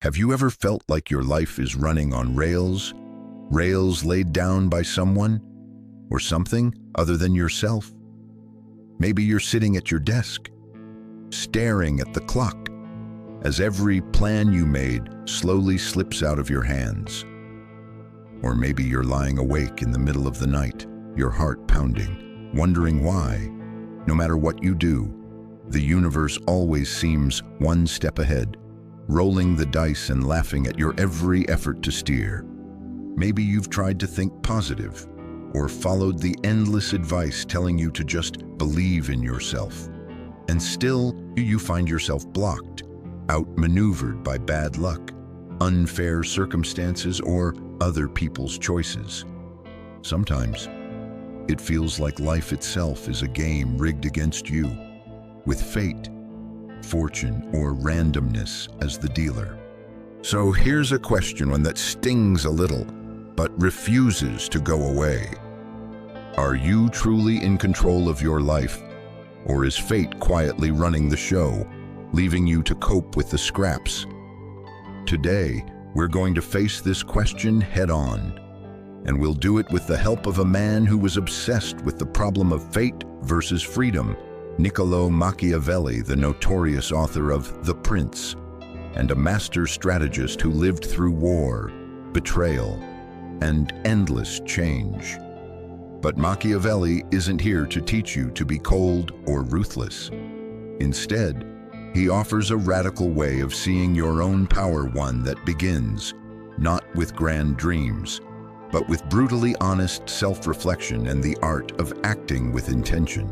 Have you ever felt like your life is running on rails? Rails laid down by someone or something other than yourself? Maybe you're sitting at your desk, staring at the clock as every plan you made slowly slips out of your hands. Or maybe you're lying awake in the middle of the night, your heart pounding, wondering why, no matter what you do, the universe always seems one step ahead, rolling the dice and laughing at your every effort to steer. Maybe you've tried to think positive, or followed the endless advice telling you to just believe in yourself. And still, you find yourself blocked, outmaneuvered by bad luck, unfair circumstances, or other people's choices. Sometimes, it feels like life itself is a game rigged against you, with fate, fortune, or randomness as the dealer. So here's a question that stings a little, but refuses to go away. Are you truly in control of your life, or is fate quietly running the show, leaving you to cope with the scraps? Today, we're going to face this question head-on, and we'll do it with the help of a man who was obsessed with the problem of fate versus freedom, Niccolo Machiavelli, the notorious author of The Prince, and a master strategist who lived through war, betrayal, and endless change. But Machiavelli isn't here to teach you to be cold or ruthless. Instead, he offers a radical way of seeing your own power, one that begins not with grand dreams, but with brutally honest self-reflection and the art of acting with intention,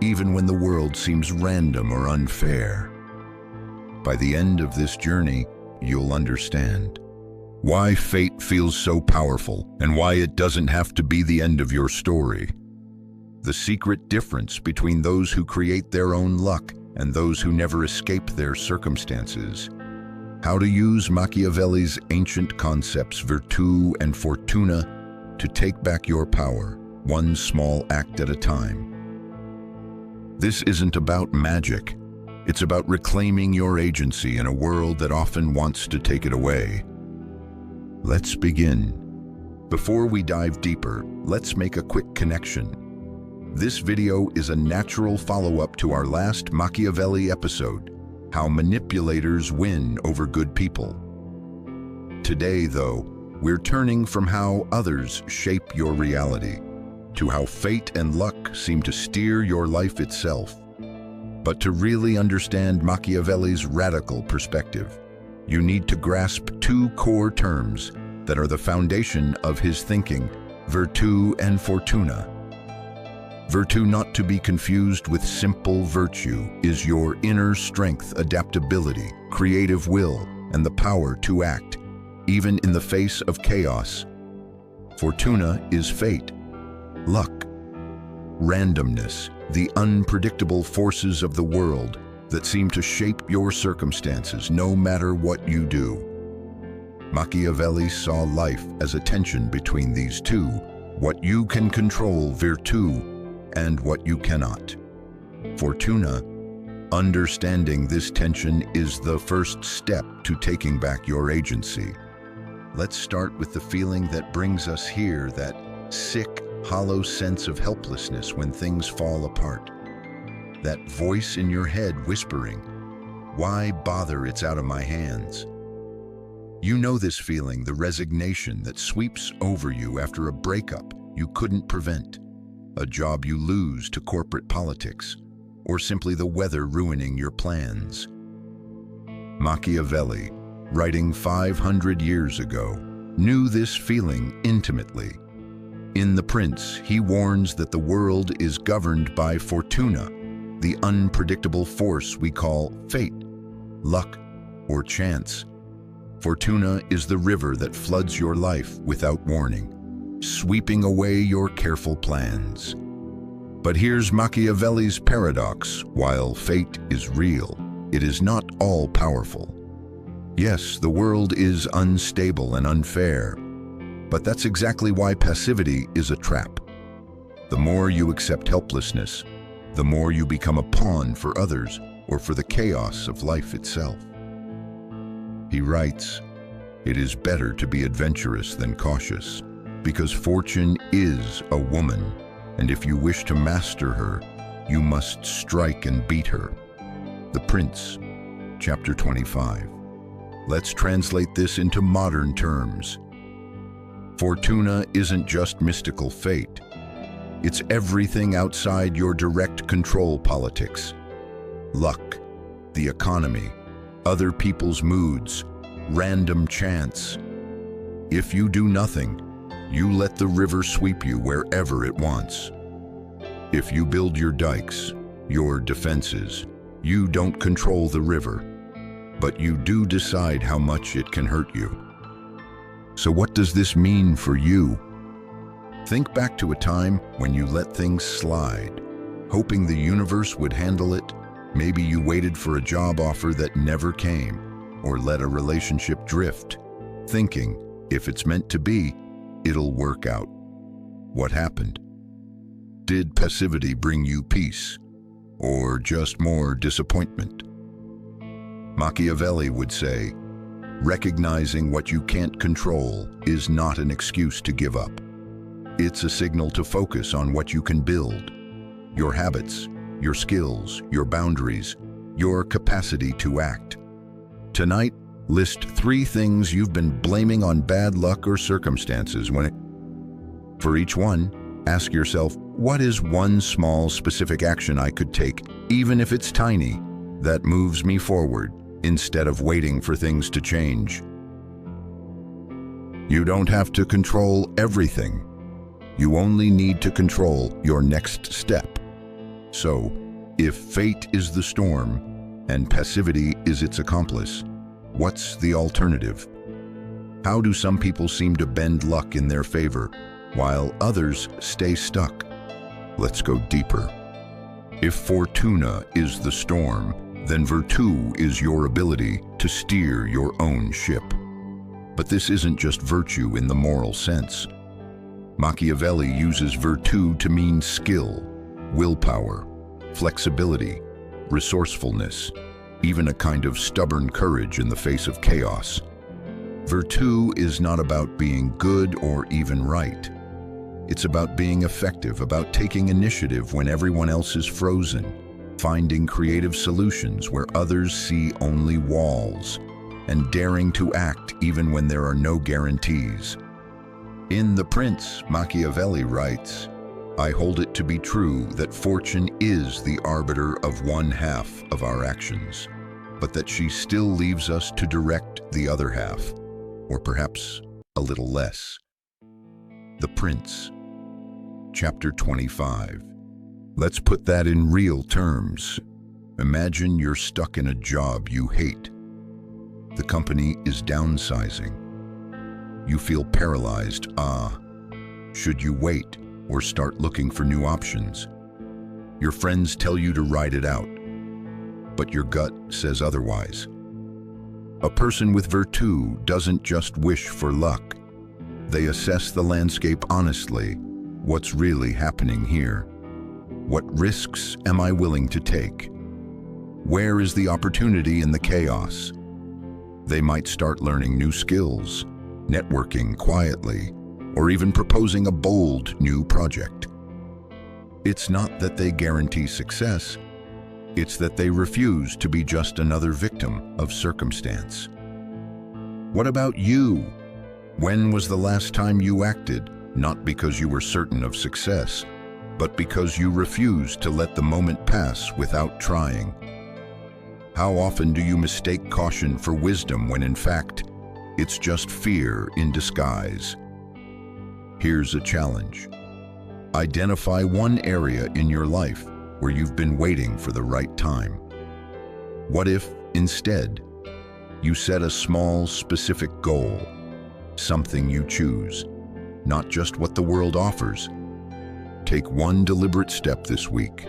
even when the world seems random or unfair. By the end of this journey, you'll understand why fate feels so powerful and why it doesn't have to be the end of your story. The secret difference between those who create their own luck and those who never escape their circumstances. How to use Machiavelli's ancient concepts, Virtù and Fortuna, to take back your power, one small act at a time. This isn't about magic. It's about reclaiming your agency in a world that often wants to take it away. Let's begin. Before we dive deeper, let's make a quick connection. This video is a natural follow-up to our last Machiavelli episode, How Manipulators Win Over Good People. Today, though, we're turning from how others shape your reality to how fate and luck seem to steer your life itself. But to really understand Machiavelli's radical perspective, you need to grasp two core terms that are the foundation of his thinking, Virtù and Fortuna. Virtù, not to be confused with simple virtue, is your inner strength, adaptability, creative will, and the power to act, even in the face of chaos. Fortuna is fate, luck, randomness, the unpredictable forces of the world that seem to shape your circumstances no matter what you do. Machiavelli saw life as a tension between these two, what you can control, Virtù, and what you cannot, Fortuna. Understanding this tension is the first step to taking back your agency. Let's start with the feeling that brings us here, that sick, hollow sense of helplessness when things fall apart. That voice in your head whispering, "Why bother? It's out of my hands." You know this feeling, the resignation that sweeps over you after a breakup you couldn't prevent, a job you lose to corporate politics, or simply the weather ruining your plans. Machiavelli, writing 500 years ago, knew this feeling intimately. In The Prince, he warns that the world is governed by Fortuna, the unpredictable force we call fate, luck, or chance. Fortuna is the river that floods your life without warning, sweeping away your careful plans. But here's Machiavelli's paradox. While fate is real, it is not all-powerful. Yes, the world is unstable and unfair, but that's exactly why passivity is a trap. The more you accept helplessness, the more you become a pawn for others or for the chaos of life itself. He writes, "It is better to be adventurous than cautious, because fortune is a woman, and if you wish to master her, you must strike and beat her." The Prince, chapter 25. Let's translate this into modern terms. Fortuna isn't just mystical fate. It's everything outside your direct control: politics, luck, the economy, other people's moods, random chance. If you do nothing, you let the river sweep you wherever it wants. If you build your dikes, your defenses, you don't control the river, but you do decide how much it can hurt you. So what does this mean for you? Think back to a time when you let things slide, hoping the universe would handle it. Maybe you waited for a job offer that never came, or let a relationship drift, thinking, if it's meant to be, it'll work out. What happened? Did passivity bring you peace, or just more disappointment? Machiavelli would say, recognizing what you can't control is not an excuse to give up. It's a signal to focus on what you can build: your habits, your skills, your boundaries, your capacity to act. Tonight, list 3 things you've been blaming on bad luck or circumstances. For each one, ask yourself, what is one small specific action I could take, even if it's tiny, that moves me forward instead of waiting for things to change? You don't have to control everything. You only need to control your next step. So, if fate is the storm and passivity is its accomplice, what's the alternative? How do some people seem to bend luck in their favor, while others stay stuck? Let's go deeper. If Fortuna is the storm, then Virtù is your ability to steer your own ship. But this isn't just virtue in the moral sense. Machiavelli uses Virtù to mean skill, willpower, flexibility, resourcefulness, even a kind of stubborn courage in the face of chaos. Virtù is not about being good or even right. It's about being effective, about taking initiative when everyone else is frozen, finding creative solutions where others see only walls, and daring to act even when there are no guarantees. In The Prince, Machiavelli writes, "I hold it to be true that fortune is the arbiter of one half of our actions, but that she still leaves us to direct the other half, or perhaps a little less." The Prince, chapter 25. Let's put that in real terms. Imagine you're stuck in a job you hate. The company is downsizing. You feel paralyzed. Should you wait or start looking for new options? Your friends tell you to ride it out, but your gut says otherwise. A person with Virtù doesn't just wish for luck. They assess the landscape honestly. What's really happening here? What risks am I willing to take? Where is the opportunity in the chaos? They might start learning new skills, networking quietly, or even proposing a bold new project. It's not that they guarantee success, it's that they refuse to be just another victim of circumstance. What about you? When was the last time you acted, not because you were certain of success, but because you refused to let the moment pass without trying? How often do you mistake caution for wisdom when in fact, it's just fear in disguise? Here's a challenge. Identify one area in your life where you've been waiting for the right time. What if, instead, you set a small, specific goal, something you choose, not just what the world offers? Take one deliberate step this week.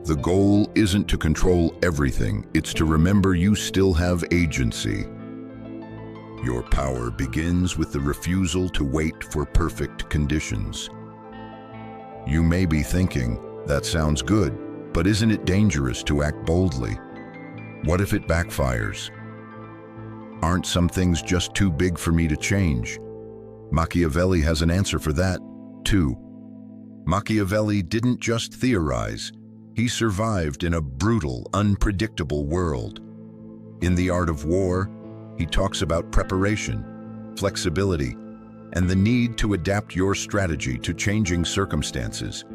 The goal isn't to control everything, it's to remember you still have agency. Your power begins with the refusal to wait for perfect conditions. You may be thinking, that sounds good, but isn't it dangerous to act boldly? What if it backfires? Aren't some things just too big for me to change? Machiavelli has an answer for that, too. Machiavelli didn't just theorize, he survived in a brutal, unpredictable world. In The Art of War, he talks about preparation, flexibility, and the need to adapt your strategy to changing circumstances.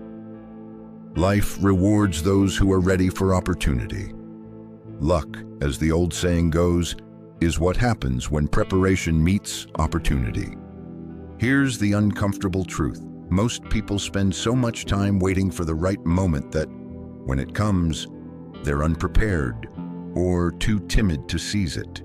Life rewards those who are ready for opportunity. Luck, as the old saying goes, is what happens when preparation meets opportunity. Here's the uncomfortable truth. Most people spend so much time waiting for the right moment that, when it comes, they're unprepared or too timid to seize it.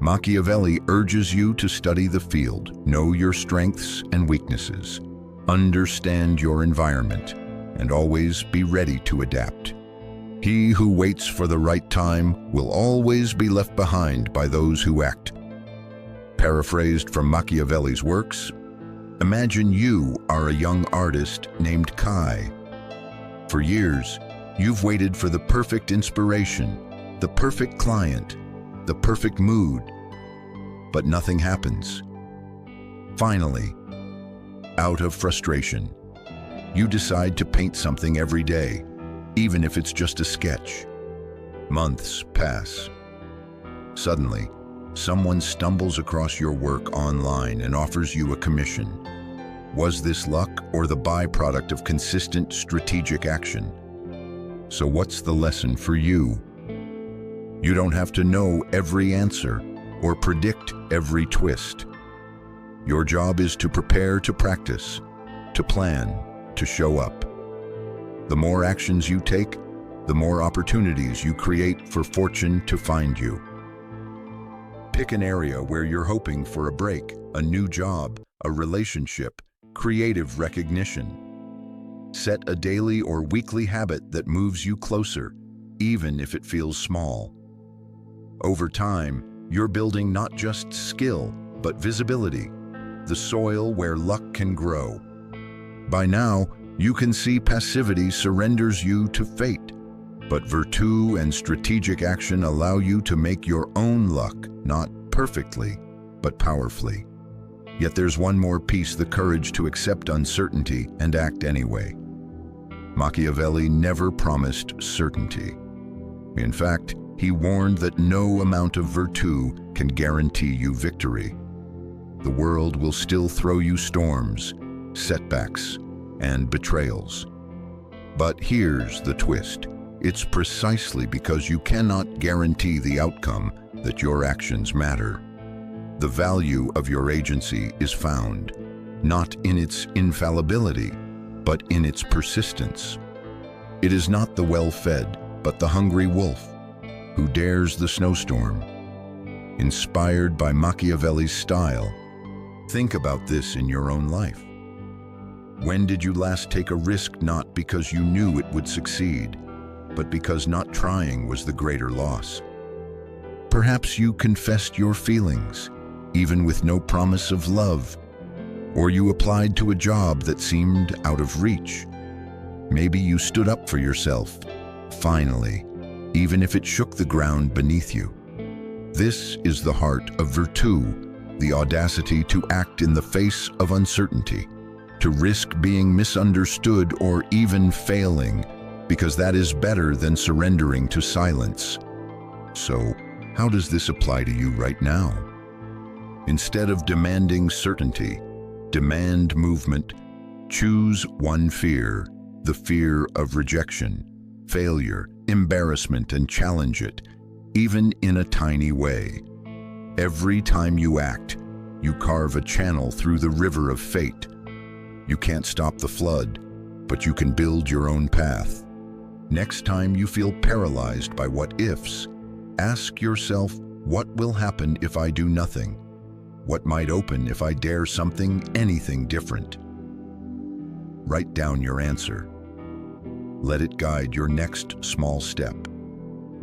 Machiavelli urges you to study the field, know your strengths and weaknesses, understand your environment, and always be ready to adapt. He who waits for the right time will always be left behind by those who act. Paraphrased from Machiavelli's works, imagine you are a young artist named Kai. For years, you've waited for the perfect inspiration, the perfect client, the perfect mood, but nothing happens. Finally, out of frustration, you decide to paint something every day, even if it's just a sketch. Months pass. Suddenly, someone stumbles across your work online and offers you a commission. Was this luck or the byproduct of consistent strategic action? So what's the lesson for you? You don't have to know every answer or predict every twist. Your job is to prepare to practice, to plan, to show up. The more actions you take, the more opportunities you create for fortune to find you. Pick an area where you're hoping for a break, a new job, a relationship, creative recognition. Set a daily or weekly habit that moves you closer, even if it feels small. Over time, you're building not just skill, but visibility, the soil where luck can grow. By now, you can see passivity surrenders you to fate, but virtue and strategic action allow you to make your own luck, not perfectly, but powerfully. Yet there's one more piece: the courage to accept uncertainty and act anyway. Machiavelli never promised certainty. In fact, he warned that no amount of virtue can guarantee you victory. The world will still throw you storms, setbacks, and betrayals. But here's the twist. It's precisely because you cannot guarantee the outcome that your actions matter. The value of your agency is found, not in its infallibility, but in its persistence. It is not the well-fed, but the hungry wolf who dares the snowstorm. Inspired by Machiavelli's style, think about this in your own life. When did you last take a risk not because you knew it would succeed, but because not trying was the greater loss? Perhaps you confessed your feelings, even with no promise of love, or you applied to a job that seemed out of reach. Maybe you stood up for yourself, finally, even if it shook the ground beneath you. This is the heart of virtue, the audacity to act in the face of uncertainty, to risk being misunderstood or even failing, because that is better than surrendering to silence. So, how does this apply to you right now? Instead of demanding certainty, demand movement. Choose one fear, the fear of rejection, failure, embarrassment, and challenge it, even in a tiny way. Every time you act, you carve a channel through the river of fate. You can't stop the flood, but you can build your own path. Next time you feel paralyzed by what-ifs, ask yourself, what will happen if I do nothing? What might open if I dare something, anything different? Write down your answer. Let it guide your next small step.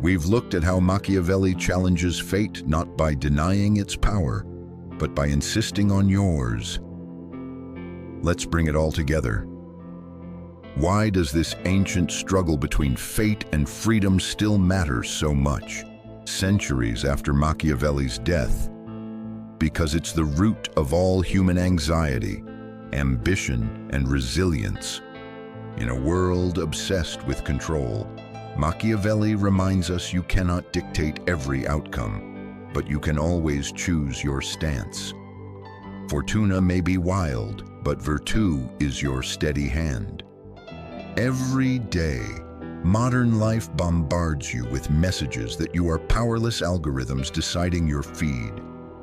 We've looked at how Machiavelli challenges fate not by denying its power, but by insisting on yours. Let's bring it all together. Why does this ancient struggle between fate and freedom still matter so much? centuries after Machiavelli's death, because it's the root of all human anxiety, ambition, and resilience. In a world obsessed with control, Machiavelli reminds us you cannot dictate every outcome, but you can always choose your stance. Fortuna may be wild, but virtù is your steady hand. Every day, modern life bombards you with messages that you are powerless algorithms deciding your feed,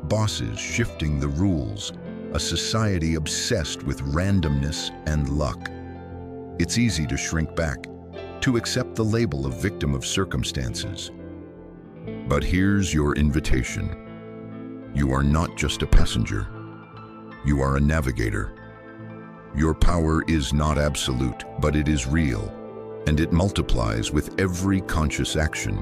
bosses shifting the rules, a society obsessed with randomness and luck. It's easy to shrink back, to accept the label of victim of circumstances. But here's your invitation. You are not just a passenger. You are a navigator. Your power is not absolute, but it is real, and it multiplies with every conscious action.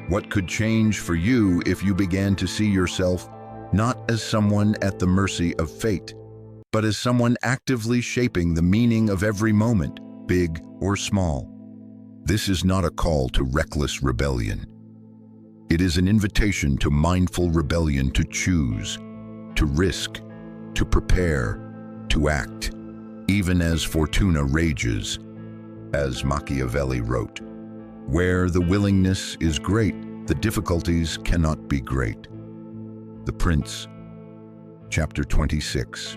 What could change for you if you began to see yourself not as someone at the mercy of fate, but as someone actively shaping the meaning of every moment, big or small? This is not a call to reckless rebellion. It is an invitation to mindful rebellion, to choose, to risk, to prepare, to act, even as Fortuna rages. As Machiavelli wrote, "Where the willingness is great, the difficulties cannot be great." The Prince, chapter 26.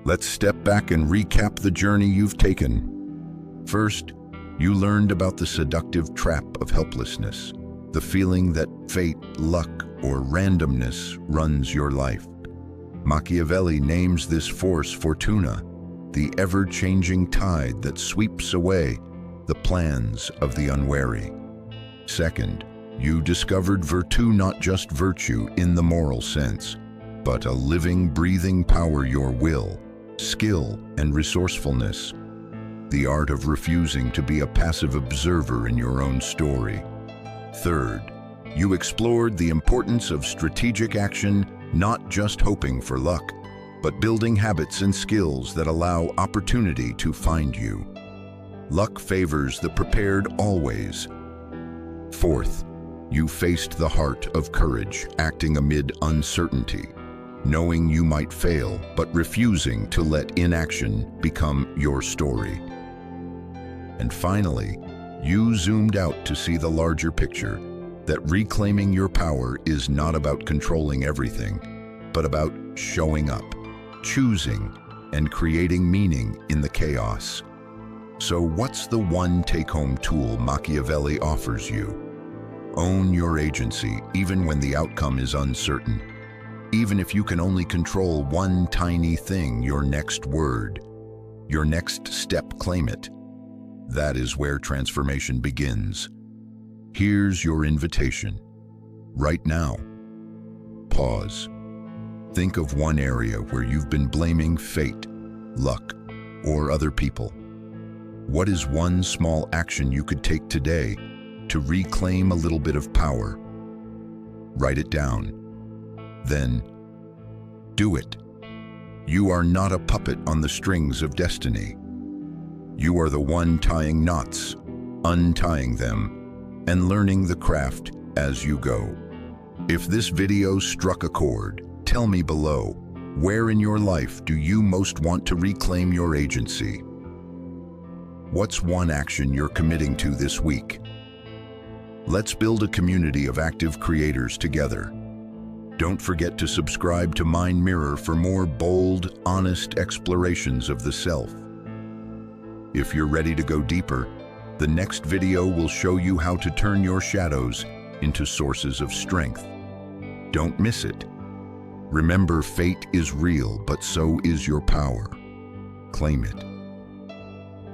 Let's step back and recap the journey you've taken. First, you learned about the seductive trap of helplessness, the feeling that fate, luck, or randomness runs your life. Machiavelli names this force Fortuna, the ever-changing tide that sweeps away the plans of the unwary. Second, you discovered virtù, not just virtue in the moral sense, but a living, breathing power, your will, skill, and resourcefulness. The art of refusing to be a passive observer in your own story. Third, you explored the importance of strategic action, not just hoping for luck, but building habits and skills that allow opportunity to find you. Luck favors the prepared always. Fourth, you faced the heart of courage, acting amid uncertainty, knowing you might fail, but refusing to let inaction become your story. And finally, you zoomed out to see the larger picture, that reclaiming your power is not about controlling everything, but about showing up, choosing, and creating meaning in the chaos. So what's the one take-home tool Machiavelli offers you? Own your agency, even when the outcome is uncertain. Even if you can only control one tiny thing, your next word, your next step, claim it. That is where transformation begins. Here's your invitation. Right now, pause. Think of one area where you've been blaming fate, luck, or other people. What is one small action you could take today to reclaim a little bit of power? Write it down. Then, do it. You are not a puppet on the strings of destiny. You are the one tying knots, untying them, and learning the craft as you go. If this video struck a chord, tell me below, where in your life do you most want to reclaim your agency? What's one action you're committing to this week? Let's build a community of active creators together. Don't forget to subscribe to Mind Mirror for more bold, honest explorations of the self. If you're ready to go deeper, the next video will show you how to turn your shadows into sources of strength. Don't miss it. Remember, fate is real, but so is your power. Claim it.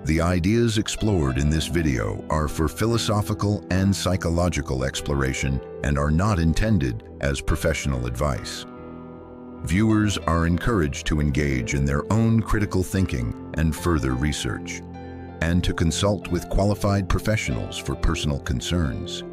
The ideas explored in this video are for philosophical and psychological exploration and are not intended as professional advice. Viewers are encouraged to engage in their own critical thinking and further research, and to consult with qualified professionals for personal concerns.